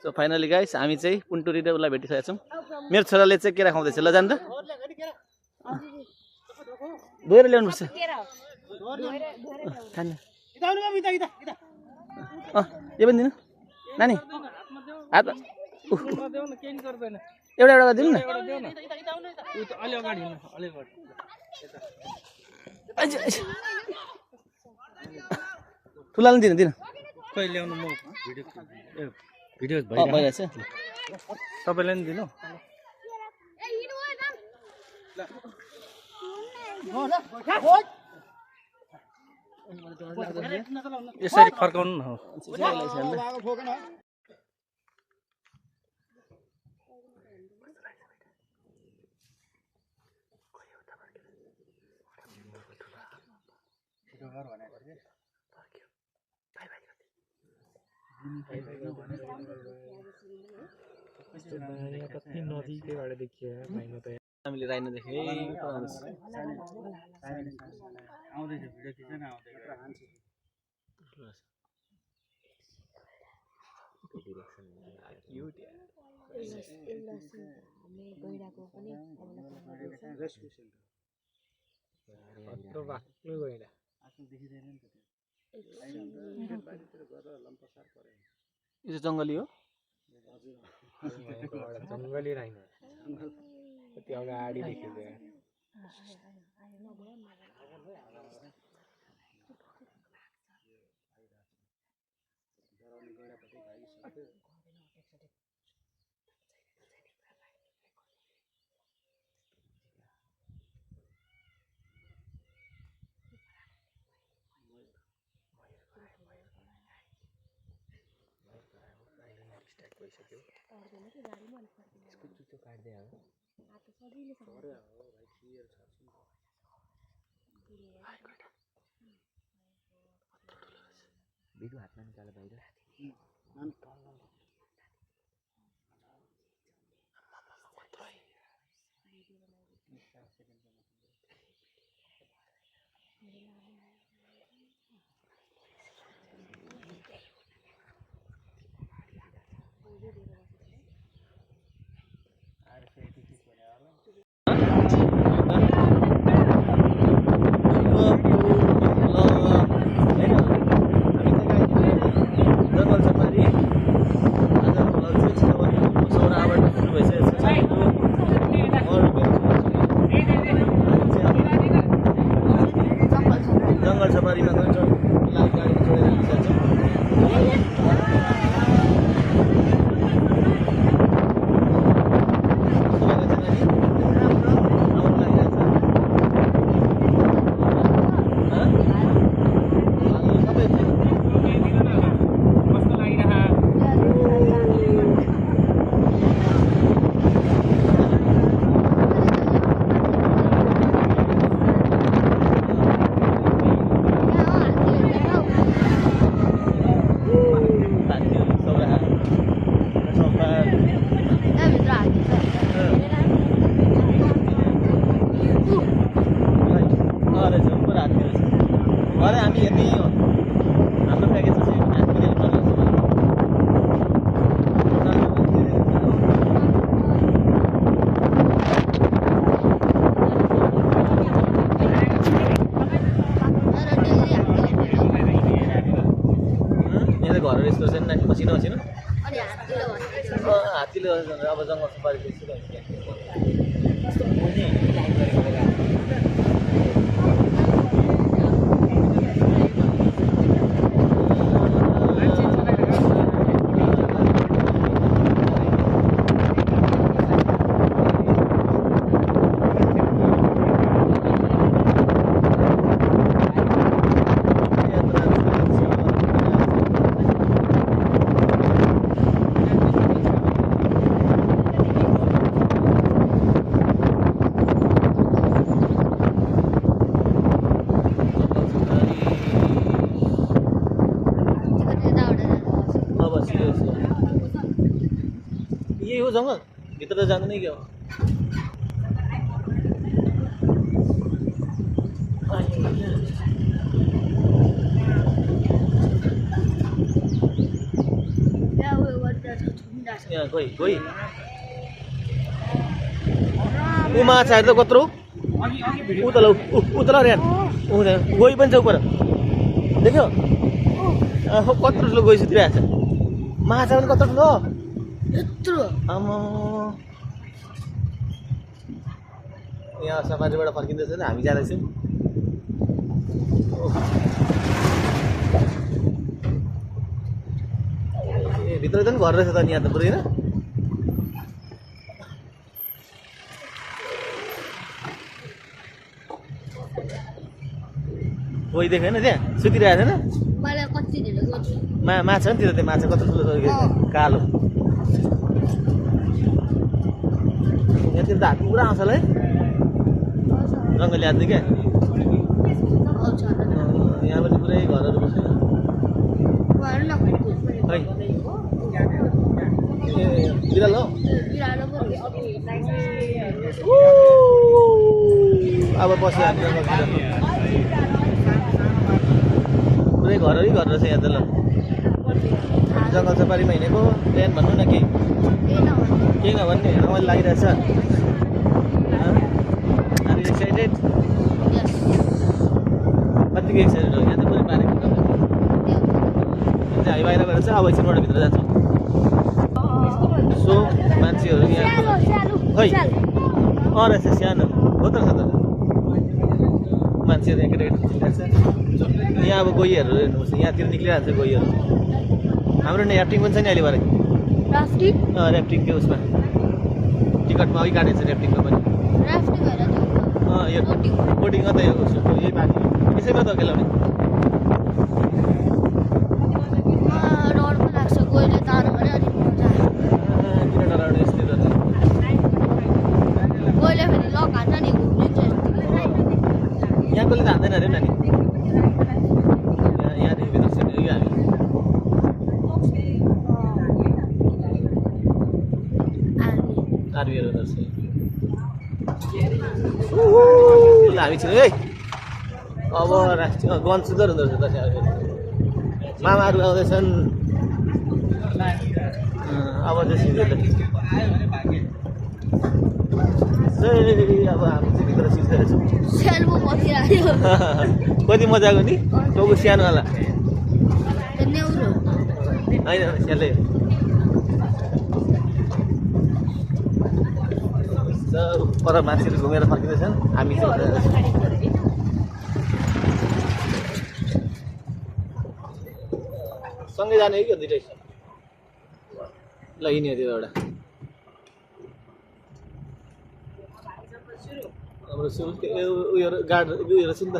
So finally guys हामी चाहिँ पुन्टुरी देउला भेटिसकेका छौँ। मेरो छोराले चाहिँ केरा खाउँदैछ। ल जान त धोएर ल्याउनुपर्छ खाने। यो पनि दिनु नानी हात एउटा एउटा दिनु न। ठुलाले दिनु दिनु भिडियो भइरहेछ तपाईँलाई नि दिनु। यसरी फर्काउनु न। कति नजिकैबाट देखियो भाइमा त। हामीले राइनो देखेँ आउँदैछ भिडियो खिचेन यो जङ्गली हो। जङ्गली राइनो कति अगाडि देखिन्छ। भिडियो हातमा निकाले बाहिर जङ्गल सफारीमा गएर गाडी चढेर अरे हामी यति हो हाम्रो प्याकेज चाहिँ यहाँ घरहरू यस्तो छैन नानी मसिनो मसिनो हात्तीले अब जङ्गल सफारी यही हो जङ्गल भित्र त जाँदैन क्या हो। यहाँ कोही ऊ माछाहरू त कत्रो उतल उतल ऱ्यान गई पनि छ उपर देख्यो कत्रो ठुलो गई सुतिरहेको छ माछा पनि कत्रो ठुलो आमा यहाँ सफारीबाट फर्किँदैछ हामी जाँदैछौँ ए भित्र पनि घर रहेछ त यहाँ त पुरै कोही देख्यो होइन त्यहाँ सुतिरहेको छैन माछा नि त्यो त्यो माछा कत्रो ठुलो कालो यहाँतिर त हात पुरा आउँछ होला है रङ्गली हात्दै क्या यहाँ पनि पुरै घरहरू बस्छ खै बिरालो अब बस्यो हामी पुरै घरहरू घर रहेछ यहाँ त ल जङ्गल सफारीमा हिँडेको प्लान भन्नु न केही नभन्ने रमाइलो लागिरहेछ आर यु एक्साइटेड कतिको एक्साइटेड हो यहाँ त पुरै पारेको हामी बाहिरबाट चाहिँ अब एकछिनबाट भित्र जान्छौँ सो मान्छेहरू यहाँ खै रहेछ सानो हो त मान्छेहरू यहाँ केटाकेटी छ यहाँ अब गोहीहरू हेर्नुपर्छ यहाँतिर निक्लिहाल्छ गोहीहरू हाम्रो नि ऱ्याफ्टिङ पनि छ नि अहिले भरे ऱ्याफ्टिङको उसमा टिकटमा अघि काटेको छ ऱ्याफ्टिङको पनि यो बोटिङ त यही पानी यसैमा त खेलाउने किन डराउने यस्तै यहाँ कसले त हान्दैन अरे नानी यहाँदेखि भित्र सिक्यो हामी आर्मीहरू रहेछ हामी छिन् है अब गन सुन्दर हुँदो रहेछ दसैँ मामाहरू आउँदैछन् अब चाहिँ अब हामी चाहिँ भित्र सिक्दैछौँ कति मजाको नि टाउको सानोवाला होइन स्यालै पर मान्छेहरू घुमेर फर्किँदैछन् हामी सँगै जाने कि दुइटै ल हिँड्यो त्यो एउटा हाम्रो उयो गार्ड उयो रहेछ नि त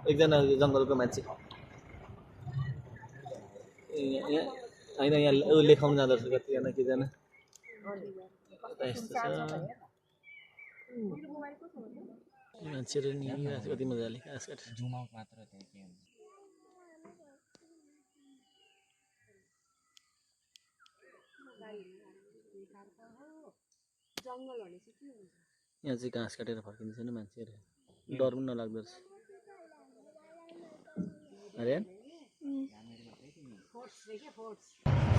एकजना जङ्गलको मान्छे होइन यहाँ लेखाउनु जाँदो रहेछ कतिजना केजना यस्तो छ मान्छेहरू नि कति मजाले खास गरेर यहाँ चाहिँ घाँस काटेर फर्किन्छ नि मान्छेहरू डर पनि नलाग्दो रहेछ अरे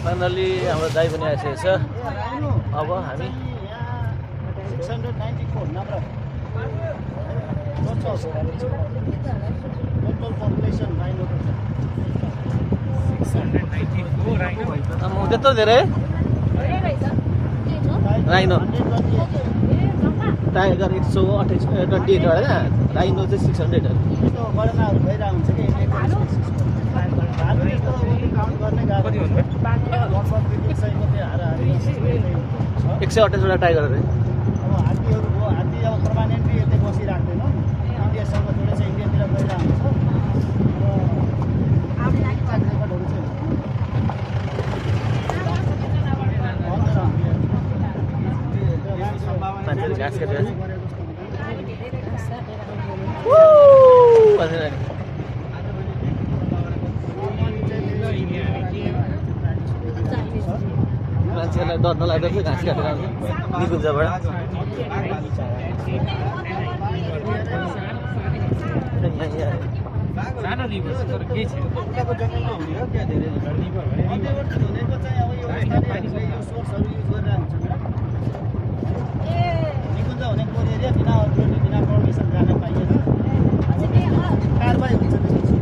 फाइनली हाम्रो दाइ पनि आइसकेको छ अब हामी 694 number. Total population 900. त्यत्रो धेरै राइनो टाइगर 128 वाला राइनो चाहिँ 600 हो गणनाहरू भइरहेको हुन्छ कि 128 वटा टाइगर अरे अब हात्तीहरू भयो हात्ती अब पर्मानेन्टली यतै बसिराख्दैन इन्डियासँग जोडेर चाहिँ इन्डियातिर गइरहेको मान्छेले घाँस काटिरहेको मान्छेहरूलाई डर नलाग्दो चाहिँ घाँस काटेर आउँछ निकुञ्जबाट रिभर तर केही छैन उताको जङ्गलमा हुने हो क्या धेरै रिभर भने मध्यवर्ती भनेको चाहिँ अब यो स्थानीयहरूले यो सोर्सहरू युज गरिरहेको हुन्छ निकुञ्ज भनेको एरिया बिना अथोरिटी बिना पर्मिसन जान पाइएन कारबाही हुन्छ त्यसपछि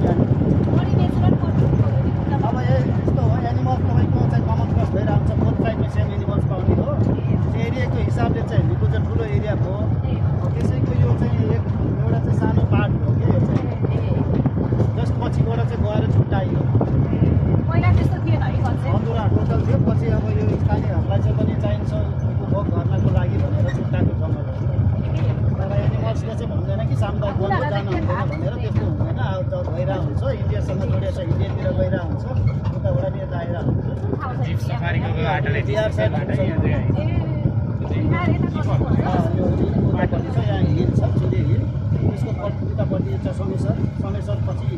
अब यस्तो हो एनिमल्स तपाईँको चाहिँ कमन क्रस भइरहेको हुन्छ बोथ साइडमा सेम एनिमल्स पाउने हो त्यो एरियाको हिसाबले चाहिँ निकुञ्ज ठुलो एरिया भयो त्यसैको यो चाहिँ एउटा चाहिँ सानो पार्ट हो कि यो चाहिँ जस्ट पछिबाट चाहिँ गएर छुट्टाइयो बन्दुरा टोटल थियो पछि अब यो स्थानीयहरूलाई चाहिँ पनि चाहिन्छ उपभोग गर्नको लागि भनेर छुट्टाएको जङ्गलहरू तर एनिमल्सले चाहिँ भन्दैन कि सामुदायिक वनको जानु हुँदैन भनेर त्यस्तो हुँदैन अब गइरहेको हुन्छ इन्डियासँग जोडिएको छ इन्डियातिर गइरहेको हुन्छ उताबाट नि यता आइरहेको हुन्छ जिप सफारीको बाटोले बिहार साइड बाटो यहाँ बाटोले छ यहाँ हिल छ चुरे हिल त्यसको उतापट्टि छ सोमेश्वर पछि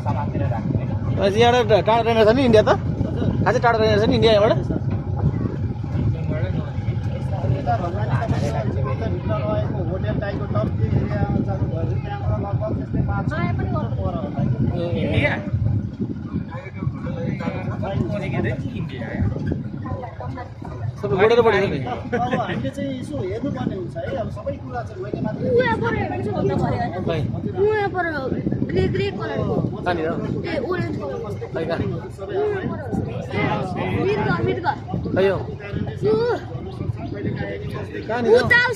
समातेर राख्ने यहाँबाट टाढो रहेन छ नि इन्डिया त खासै टाढो रहेन छ नि इन्डिया यहाँबाट यता भन्दा नि तपाईँको भित्र रहेको होटेल टाइपको टप त्यो एरियामा जानुभयो त्यहाँबाट लगभग त्यस्तै 5 किलोमिटर पर होला इन्डिया सबै बोर्डर पऱ्यो नि अब हामीले चाहिँ यसो हेर्नुपर्ने हुन्छ है अब सबै कुरा चाहिँ होइन मात्रै कहाँनिर खै कहाँ खै हो कहाँनिर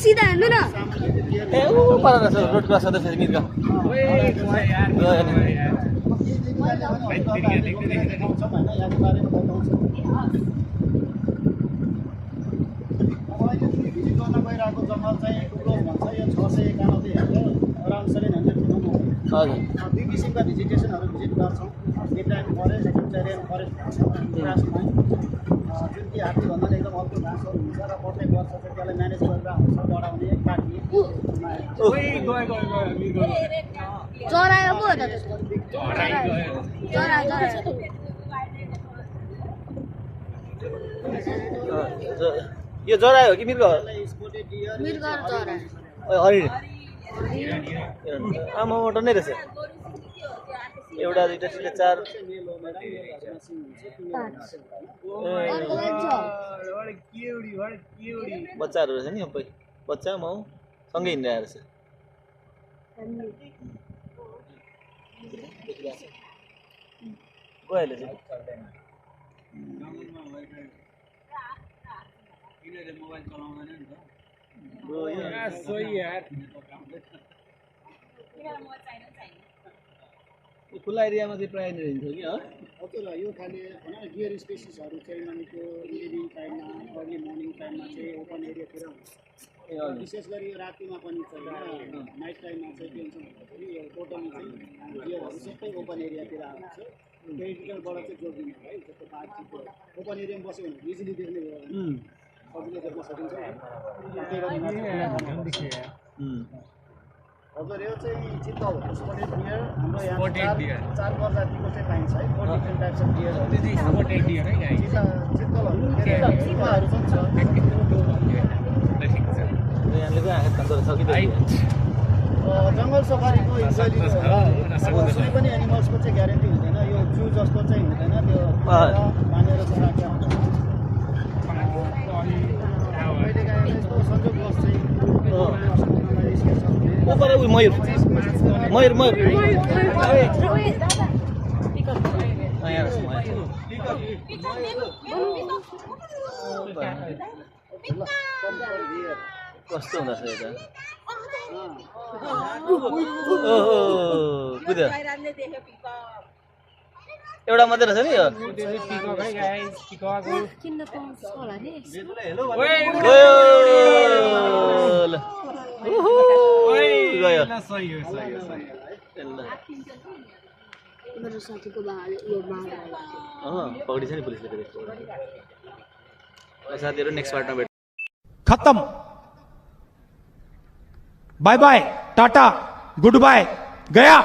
सीधा हेर्नु न ए ऊ पर रहेछ रोड क्रस गर्दैछ मिर्गा भिजिट गर्न गइरहेको जङ्गल चाहिँ क्लोज भन्छ यो 691 अराउन्ड 700 किलोमिटर हजुर दुई किसिमका भिजिटेसनहरू भिजिट गर्छौँ मिडटाइम फरेस्ट सेक्रेटेरियन फरेस्ट भन्छ ग्रासमा जुन कि हात्तीभन्दा एकदम अल्छो घाँसहरू हुन्छ र प्रत्येक वर्ष चाहिँ त्यसलाई म्यानेज गरेर हुन्छ बढाउने काट्ने चरायो पो हो त त्यसको चरा यो जरायो हो कि मृग हो स्पोटेड डियर मृग र चरा हरिण आमा मोटो नै रहेछ एउटा दुईटा तिनवटा चार मेल हो मैडम यो घरमा सिङ हुन्छ बच्चाहरू रहेछ नि सबै बच्चा माउ सँगै हिँडिरहेको रहेछ गइहाल्यो चाहिँ मोबाइल चलाउँदैन नि त सही यार खुला एरियामा चाहिँ प्रायः हिँड्छ कि हजुर यो खाले भनौँ न डियर स्पेसिसहरू चाहिँ मानेको इभिनिङ टाइममा अर्ली मर्निङ टाइममा चाहिँ ओपन एरियातिर हुन्छ विशेष गरी यो रातिमा पनि चाहिँ नाइट टाइममा चाहिँ के हुन्छ भन्दाखेरि यो टोटली चाहिँ डियरहरू सबै ओपन एरियातिर आउँछ टेरिटोरियलबाट चाहिँ जोडिने है जस्तो पार्कको ओपन एरियामा बस्यो भने इजिली देख्ने भयो सजिलो देख्न सकिन्छ हजुर यो चाहिँ चित्तल स्पोटेड डियर हाम्रो यहाँ चार प्रजातिको चाहिँ पाइन्छ है 4 डिफ्रेन्ट टाइप्स अफ डियरहरू स्पोटेड डियर है गाइस चित्तलहरू चित्तहरू पनि छ यहाँले पो आँखा खाँदो रहेछ कि जङ्गल सफारीको युजली कुनै पनि एनिमल्सको चाहिँ ग्यारेन्टी हुँदैन यो जू जस्तो चाहिँ हुँदैन त्यो मानेर चाहिँ राखेको हुन्छ कहिलेकाहीँ यस्तो संजोग बस चाहिँ ऊपर मयूर मयूर मयूर कस्तो हुँदो रहेछ यता कुद्यो एउटा मात्रै रहेछ नि यो किन्न पाउँछ होला नि गयो मेरो साथीको बाले यो बाले पक्रिन्छ नि पुलिसले फेरि साथीहरू नेक्स्ट पार्टमा भेट खत्म bye bye tata goodbye गया।